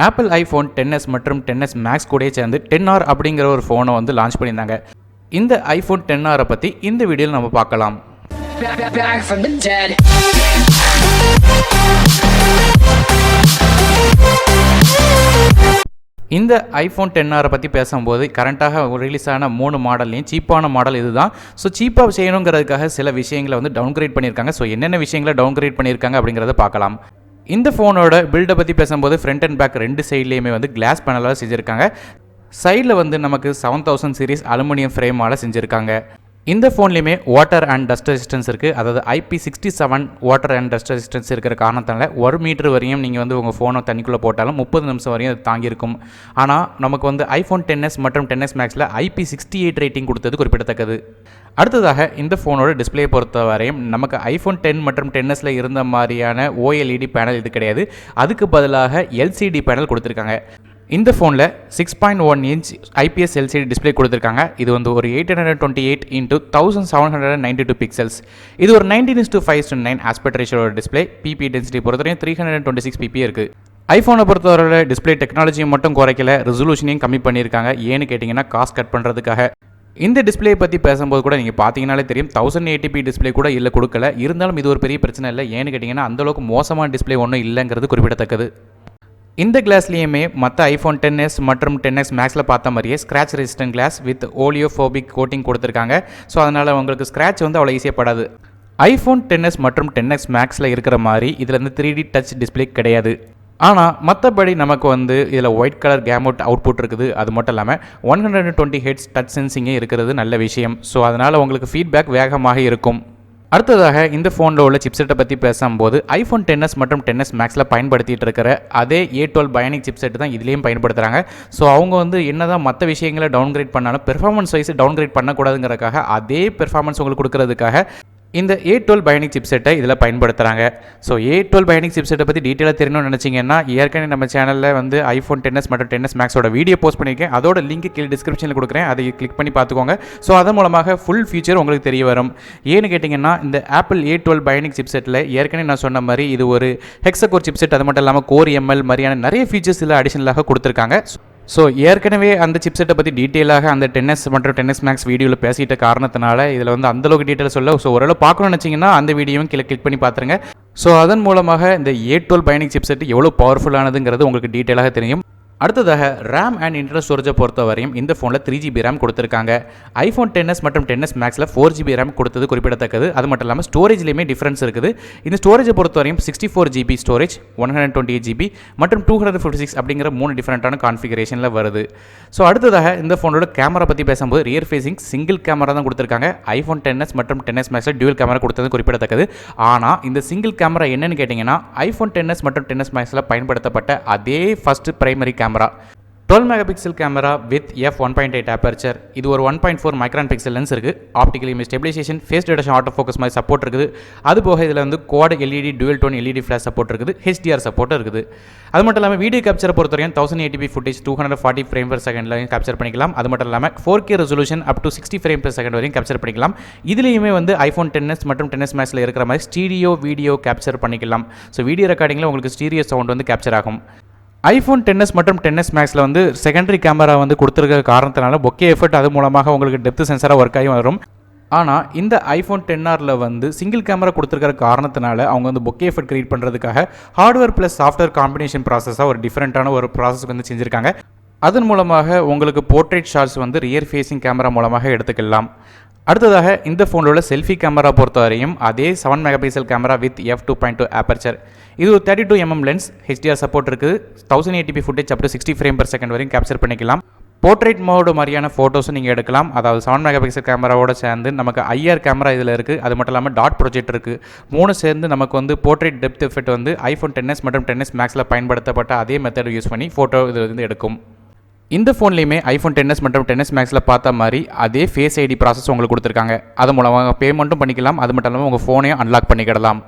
Apple iPhone XS மற்றும் XS Max கூட சேர்ந்து 10R அப்படிங்கிற ஒரு ஃபோனை வந்து லான்ச் பண்ணியிருந்தாங்க. இந்த iPhone XR பற்றி இந்த வீடியோவில் நம்ம பார்க்கலாம். Back from the dead. இந்த iPhone XR பற்றி பேசும்போது கரண்ட்டாக ரிலீஸ் ஆன 3 மாடல்லையும் சீப்பான மாடல் இதுதான். ஸோ சீப்பாக செய்யணுங்கிறதுக்காக சில விஷயங்களை வந்து டவுன்கிரேட் பண்ணியிருக்காங்க. ஸோ என்னென்ன விஷயங்களை டவுன்கிரேட் பண்ணியிருக்காங்க அப்படிங்கிறத பார்க்கலாம். இந்த ஃபோனோட பில்டை பற்றி பேசும்போது ஃப்ரண்ட் அண்ட் பேக் ரெண்டு சைட்லேயுமே வந்து கிளாஸ் பேனலாக செஞ்சுருக்காங்க. சைடில் வந்து நமக்கு 7000 சீரிஸ் அலுமினியம் ஃப்ரேமால் செஞ்சுருக்காங்க. இந்த ஃபோன்லேயுமே வாட்டர் அண்ட் டஸ்ட் ரெசிஸ்டன்ஸ் இருக்குது. அதாவது IP67 water and dust resistance இருக்கிற காரணத்தால் 1 மீட்டர் வரையும் நீங்கள் வந்து உங்கள் ஃபோனை தண்ணிக்குள்ளே போட்டாலும் 30 நிமிஷம் வரையும் அது தாங்கியிருக்கும். ஆனால் நமக்கு வந்து iPhone XS மற்றும் XS Maxல IP68 ரேட்டிங் கொடுத்தது குறிப்பிடத்தக்கது. அடுத்ததாக இந்த ஃபோனோட டிஸ்பிளே பொறுத்த வரையும் நமக்கு iPhone X மற்றும் XSல இருந்த மாதிரியான OLED பேனல் இது கிடையாது. அதுக்கு பதிலாக LCD பேனல் கொடுத்துருக்காங்க. இந்த ஃபோனில் 6.1 இன்ச் IPS LCD டிஸ்பிளே கொடுத்துருக்காங்க. இது வந்து ஒரு 828 × 1792 பிக்சல்ஸ். இது ஒரு 19:5:9 ஆஸ்பெக்ட் ரேஷியோட டிஸ்பிளே. PP டென்சிட்டி பொறுத்தவரையும் 326 PP இருக்குது. ஐஃபோனை பொறுத்தவரை டிஸ்பிளே டெக்னாலஜியை மட்டும் குறைக்கல, ரெசல்யூஷனையும் கம்மி பண்ணியிருக்காங்க. ஏன்னு கேட்டிங்கன்னா காஸ்ட் கட் பண்ணுறதுக்காக. இந்த டிஸ்பிளே பற்றி பேசும்போது கூட நீங்கள் பார்த்தீங்கனாலே தெரியும் 1080p டிஸ்பிளே கூட இல்லை கொடுக்கல. இருந்தாலும் இது ஒரு பெரிய பிரச்சனை இல்லை. ஏன்னு கேட்டிங்கன்னா அந்தளவுக்கு மோசமான டிஸ்பிளே ஒன்றும் இல்லைங்கிறது குறிப்பிடத்தக்கது. இந்த கிளாஸ்லேயுமே மற்ற iPhone XS மற்றும் XS Maxல பார்த்த மாதிரியே scratch resistant glass with oleophobic coating கொடுத்துருக்காங்க. ஸோ அதனால் உங்களுக்கு ஸ்க்ராட்ச் வந்து அவ்வளோ ஈஸியாக படாது. iPhone XS மற்றும் XS Maxல இருக்கிற மாதிரி இதில் வந்து 3D டச் டிஸ்பிளே கிடையாது. ஆனால் மற்றபடி நமக்கு வந்து இதில் ஒயிட் கலர் கேமவுட் அவுட்புட் இருக்குது. அது மட்டும் இல்லாமல் 120 Hz டச் சென்சிங்கே இருக்கிறது நல்ல விஷயம். ஸோ அதனால் உங்களுக்கு ஃபீட்பேக் வேகமாக இருக்கும். அடுத்ததாக இந்த ஃபோனில் உள்ள சிப்செட்டை பற்றி பேசும்போது iPhone XS மற்றும் XS Maxல பயன்படுத்திகிட்டு இருக்கிற அதே A12 பயோனிக் சிப்செட் தான் இதுலேயும் பயன்படுத்துகிறாங்க. ஸோ அவங்க வந்து என்ன தான் மற்ற விஷயங்களை டவுன்கிரேட் பண்ணாலும் பெர்ஃபார்மன்ஸ் வைஸ் டவுன்கிரேட் பண்ணக்கூடாதுங்கிறதுக்காக அதே பெர்ஃபார்மன்ஸ் உங்களுக்கு கொடுக்கறதுக்காக இந்த A12 பயோனிக் சிப்செட்டை இதில் பயன்படுத்துகிறாங்க. ஸோ A12 பயோனிக் சிப்செட்டை பற்றி டீட்டெயிலாக தெரியணும்னு நினச்சிங்கன்னா ஏற்கனவே நம்ம சேனலில் வந்து iPhone XS மற்றும் XS Maxோட வீடியோ போஸ்ட் பண்ணியிருக்கேன். அதோட லிங்க் கீழே டிஸ்கிரிப்ஷனில் கொடுக்குறேன். அதை கிளிக் பண்ணி பார்த்துக்கோங்க. ஸோ அதன் மூலமாக ஃபுல் ஃபியூச்சர் உங்களுக்கு தெரிய வரும். ஏன்னு கேட்டிங்கன்னா இந்த ஆப்பிள் A12 பயோனிக் சிப்செட்டில் ஏற்கனவே நான் சொன்ன மாதிரி இது ஒரு ஹெக்ஸா கோர் சிப்செட். அது மட்டும் இல்லாமல் கோர் ML மாதிரியான நிறைய ஃபீச்சர்ஸ் இதில் அடிஷனலாக கொடுத்துருக்காங்க. ஸோ ஏற்கனவே அந்த சிப்செட்டை பற்றி டீட்டெயிலாக அந்த XS மற்றும் XS Max வீடியோவில் பேசிட்ட காரணத்தினால இதில் வந்து அந்தளவுக்கு டீட்டெயில் சொல்ல. ஸோ ஓரளவு பார்க்கணும்னு நினச்சிங்கன்னா அந்த வீடியோவும் கீழே கிளிக் பண்ணி பார்த்துருங்க. ஸோ அதன் மூலமாக இந்த A12 பயோனிக் சிப்செட் எவ்வளோ பவர்ஃபுல்லானதுங்கிறது உங்களுக்கு டீட்டெயிலாக தெரியும். அடுத்ததாக ரேம் அண்ட் இன்டர்னல் ஸ்டோரேஜை பொறுத்த வரையும் இந்த ஃபோனில் 3GB ரேம் கொடுத்துருக்காங்க. iPhone XS மற்றும் XS Maxல 4GB ரேம் கொடுத்தது குறிப்பிடத்தக்கது. அது மட்டும் இல்லாமல் ஸ்டோரேஜ்லேயுமே டிஃப்ரென்ஸ் இருக்குது. இந்த ஸ்டோரேஜை பொறுத்த வரையும் 64GB ஸ்டோரேஜ், 128GB மற்றும் 256 அப்படிங்கிற 3 டிஃப்ரெண்ட்டான கான்ஃபிகரேஷனில் வருது. ஸோ அடுத்ததாக இந்த ஃபோனோட கேமரா பற்றி பேசும்போது ரியர் ஃபேசிங் சிங்கிள் கேமரா தான் கொடுத்துருக்காங்க. iPhone XS மற்றும் XS Maxல டியூவல் கேமரா கொடுத்தது குறிப்பிடத்தக்கது. ஆனால் இந்த சிங்கிள் கேமரா என்னன்னு கேட்டிங்கன்னா iPhone XS மற்றும் XS Maxல பயன்படுத்தப்பட்ட அதே first primary camera 12 megapixel camera with f1.8 aperture. இது ஒரு 1.4 மைக்ரான் பிக்சல் லென்ஸ் இருக்குது. Optical image stabilisation, phase detection, auto focus மாதிரி சப்போர்ட் இருக்குது. அது போக இதில் வந்து quad LED dual tone LED flash support இருக்குது. HDR சப்போர்ட் இருக்குது. அது மட்டும் இல்லாமல் வீடியோ கேப்சரை பொறுத்தவரையும் 1080p footage 240 frame per second capture பண்ணிக்கலாம். அது மட்டும் இல்லாமல் 4K resolution up to 60 frame per second வரையும் கேப்சர் பண்ணிக்கலாம். இதுலேயுமே வந்து iPhone XS மற்றும் XS Maxல இருக்கிற மாதிரி ஸ்டீரியோ வீடியோ கேப்சர் பண்ணிக்கலாம். ஸோ வீடியோ ரெக்கார்டிங்கில் உங்களுக்கு ஸ்டீரியோ சவுண்ட் வந்து கேப்சர் ஆகும். iPhone XS மற்றும் XS Maxல வந்து செகண்டரி கேமரா வந்து கொடுத்துருக்க காரணத்தினால பொக்கே எஃபெக்ட் அது மூலமாக உங்களுக்கு டெப்த் சென்சராக ஒர்க் ஆகி வரும். ஆனால் இந்த iPhone XRல வந்து சிங்கிள் கேமரா கொடுத்துருக்கிற காரணத்தினால அவங்க வந்து பொக்கே எஃபெக்ட் கிரியேட் பண்ணுறதுக்காக ஹார்ட்வேர் ப்ளஸ் சாஃப்ட்வேர் காம்பினேஷன் ப்ராசஸாக ஒரு டிஃப்ரெண்ட்டான ஒரு ப்ராசஸ் வந்து செஞ்சுருக்காங்க. அதன் மூலமாக உங்களுக்கு போர்ட்ரேட் ஷாட்ஸ் வந்து ரியர் ஃபேஸிங் கேமரா மூலமாக எடுத்துக்கலாம். அடுத்ததாக இந்த ஃபோனில் உள்ள செல்ஃபி கேமரா பொறுத்த வரையும் அதே 7 megapixel camera with f2.2 aperture. இது ஒரு 32mm லென்ஸ், HDR சப்போர்ட் இருக்குது. 1080p footage up to 60 frame per second வரையும் கேப்சர் பண்ணிக்கலாம். போர்ட்ரேட் மோடு மாதிரியான ஃபோட்டோஸும் நீங்கள் எடுக்கலாம். அதாவது 7 மெகாபிக்சல் கேமராவோட சேர்ந்து நமக்கு IR கேமரா இதில் இருக்குது. அது மட்டும் இல்லாமல் டாட் ப்ரொஜெக்ட் இருக்குது. 3 சேர்ந்து நமக்கு வந்து போர்ட்ரேட் டெப்த் எஃபெக்ட் வந்து iPhone XS மற்றும் XS Maxல பயன்படுத்தப்பட்ட அதே மெத்தட் யூஸ் பண்ணி ஃபோட்டோ இது வந்து எடுக்கும். இந்த ஃபோன்லேயுமே iPhone XS மற்றும் XS Maxல பார்த்த மாதிரி அதே ஃபேஸ் ID ப்ராசஸ் உங்களுக்கு கொடுத்துருக்காங்க. அது மூலமாக பேமெண்ட்டும் பண்ணிக்கலாம். அது மட்டும் இல்லாமல் உங்கள் ஃபோனையும் அன்லாக் பண்ணிக்கிடலாம்.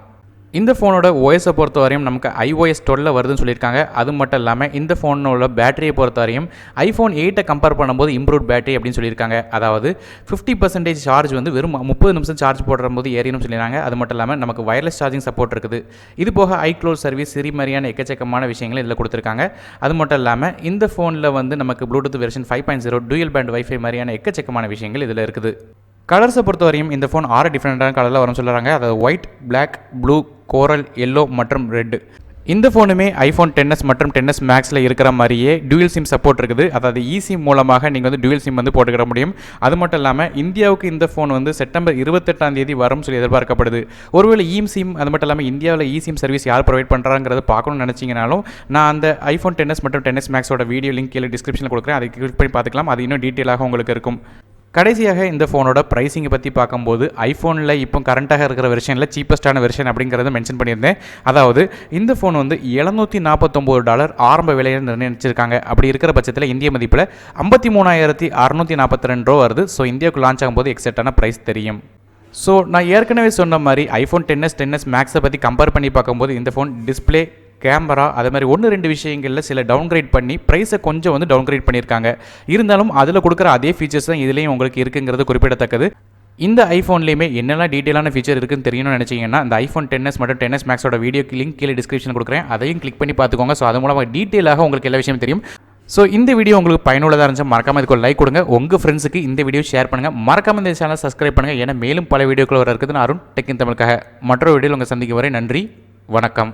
இந்த ஃபோனோட ஓஎஸை பொறுத்த வரையும் நமக்கு iOS 12 வருதுன்னு சொல்லியிருக்காங்க. அது மட்டும் இல்லாமல் இந்த ஃபோனோட பேட்டரியை பொறுத்த வரையும் iPhone 8 கம்பேர் பண்ணும்போது இம்ப்ரூவ்ட் பேட்டரி அப்படின்னு சொல்லியிருக்காங்க. அதாவது 50% சார்ஜ் வந்து வெறும் 30 நிமிஷம் சார்ஜ் போடும்போது ஏறினும் சொல்லியிருக்காங்க. அது மட்டும் இல்லாமல் நமக்கு வயர்லெஸ் சார்ஜிங் சப்போர்ட் இருக்குது. இது போக iCloud சர்வீஸ் சிரி மாதிரியான எக்கச்சக்கமான விஷயங்கள் இதில் கொடுத்துருக்காங்க. அது மட்டும் இல்லாமல் இந்த ஃபோனில் வந்து நமக்கு Bluetooth version 5.0 dual pant wifi மாதிரியான எக்கச்சக்கமான விஷயங்கள் இதில் இருக்குது. கலர்ஸை பொறுத்த வரையும் இந்த ஃபோன் 6 டிஃப்ரெண்ட்டான கலரில் வரும்னு சொல்கிறாங்க. அதாவது ஒயிட், பிளாக், ப்ளூ, கோரல், எல்லோ மற்றும் ரெட். இந்த ஃபோனுமே iPhone XS மற்றும் XS Maxல இருக்கிற மாதிரியே டூயல் சிம் சப்போர்ட் இருக்குது. அதாவது eSIM மூலமாக நீங்கள் வந்து டூயல் சிம் வந்து போட்டுக்கிற முடியும். அது மட்டும் இல்லாமல் இந்தியாவுக்கு இந்த ஃபோன் வந்து செப்டம்பர் 28 வரும்னு சொல்லி எதிர்பார்க்கப்படுது. ஒருவேளை eSIM அது மட்டும் இல்லாமல் இந்தியாவில் eSIM சர்வீஸ் யார் ப்ரொவைட் பண்ணுறாங்கிறத பார்க்கணும்னு நினச்சிங்கனாலும் நான் அந்த iPhone XS மற்றும் XS Maxோட வீடியோ லிங்க் கீழே டிஸ்கிரிப்ஷனில் கொடுக்குறேன். அதை கிளிக் பண்ணி பார்த்துக்கலாம். அது இன்னும் டீட்டெயிலாக உங்களுக்கு இருக்கும். கடைசியாக இந்த ஃபோனோட ப்ரைஸிங்கை பற்றி பார்க்கும்போது ஐஃபோனில் இப்போ கரண்ட்டாக இருக்கிற வெர்ஷனில் சீப்பஸ்டான வெர்ஷன் அப்படிங்கிறத மென்ஷன் பண்ணியிருந்தேன். அதாவது இந்த ஃபோன் வந்து $749 ஆரம்ப விலையை நிர்ணயிச்சிருக்காங்க. அப்படி இருக்கிற பட்சத்தில் இந்திய மதிப்பில் 53,642 வருது. ஸோ இந்தியாவுக்கு லான்ச் ஆகும்போது எக்ஸாக்டான ப்ரைஸ் தெரியும். ஸோ நான் ஏற்கனவே சொன்ன மாதிரி iPhone XS, XS Maxை பற்றி கம்பேர் பண்ணி பார்க்கும்போது இந்த ஃபோன் டிஸ்பிளே, கேமரா அது மாதிரி 1-2 விஷயங்களில் சில டவுன்கிரேட் பண்ணி ப்ரைஸை கொஞ்சம் வந்து டவுன்கிரேட் பண்ணியிருக்காங்க. இருந்தாலும் அதில் கொடுக்குற அதே ஃபீச்சர்ஸ் தான் இதுலேயும் உங்களுக்கு இருக்குங்கிறது குறிப்பிடத்தக்கது. இந்த ஐஃபோன்லேயுமே என்னெல்லாம் டீட்டெயிலான ஃபீச்சர் இருக்குன்னு தெரியணும்னு நினச்சிங்கன்னா இந்த iPhone XS மற்றும் XS Maxோட வீடியோ லிங்க் கீழே டிஸ்கிரிப்ஷன் கொடுக்குறேன். அதையும் கிளிக் பண்ணி பார்த்துக்கோங்க. ஸோ அது மூலமாக டீட்டெயிலாக உங்களுக்கு எல்லா விஷயம் தெரியும். ஸோ இந்த வீடியோ உங்களுக்கு பயனுள்ளதாக இருந்துச்சு மறக்காமல் இதுக்கு ஒரு லைக் கொடுங்க. உங்கள் ஃப்ரெண்ட்ஸுக்கு இந்த வீடியோ ஷேர் பண்ணுங்கள். மறக்காமல் இந்த சேனலை சப்ஸ்கிரைப் பண்ணுங்கள். ஏன்னா மேலும் பல வீடியோக்கள் வர இருக்குதுன்னு அருண் டெக் இன் தமிழுக்காக மற்றொரு வீடியோவில் உங்கள் சந்திக்கும் வரை நன்றி, வணக்கம்.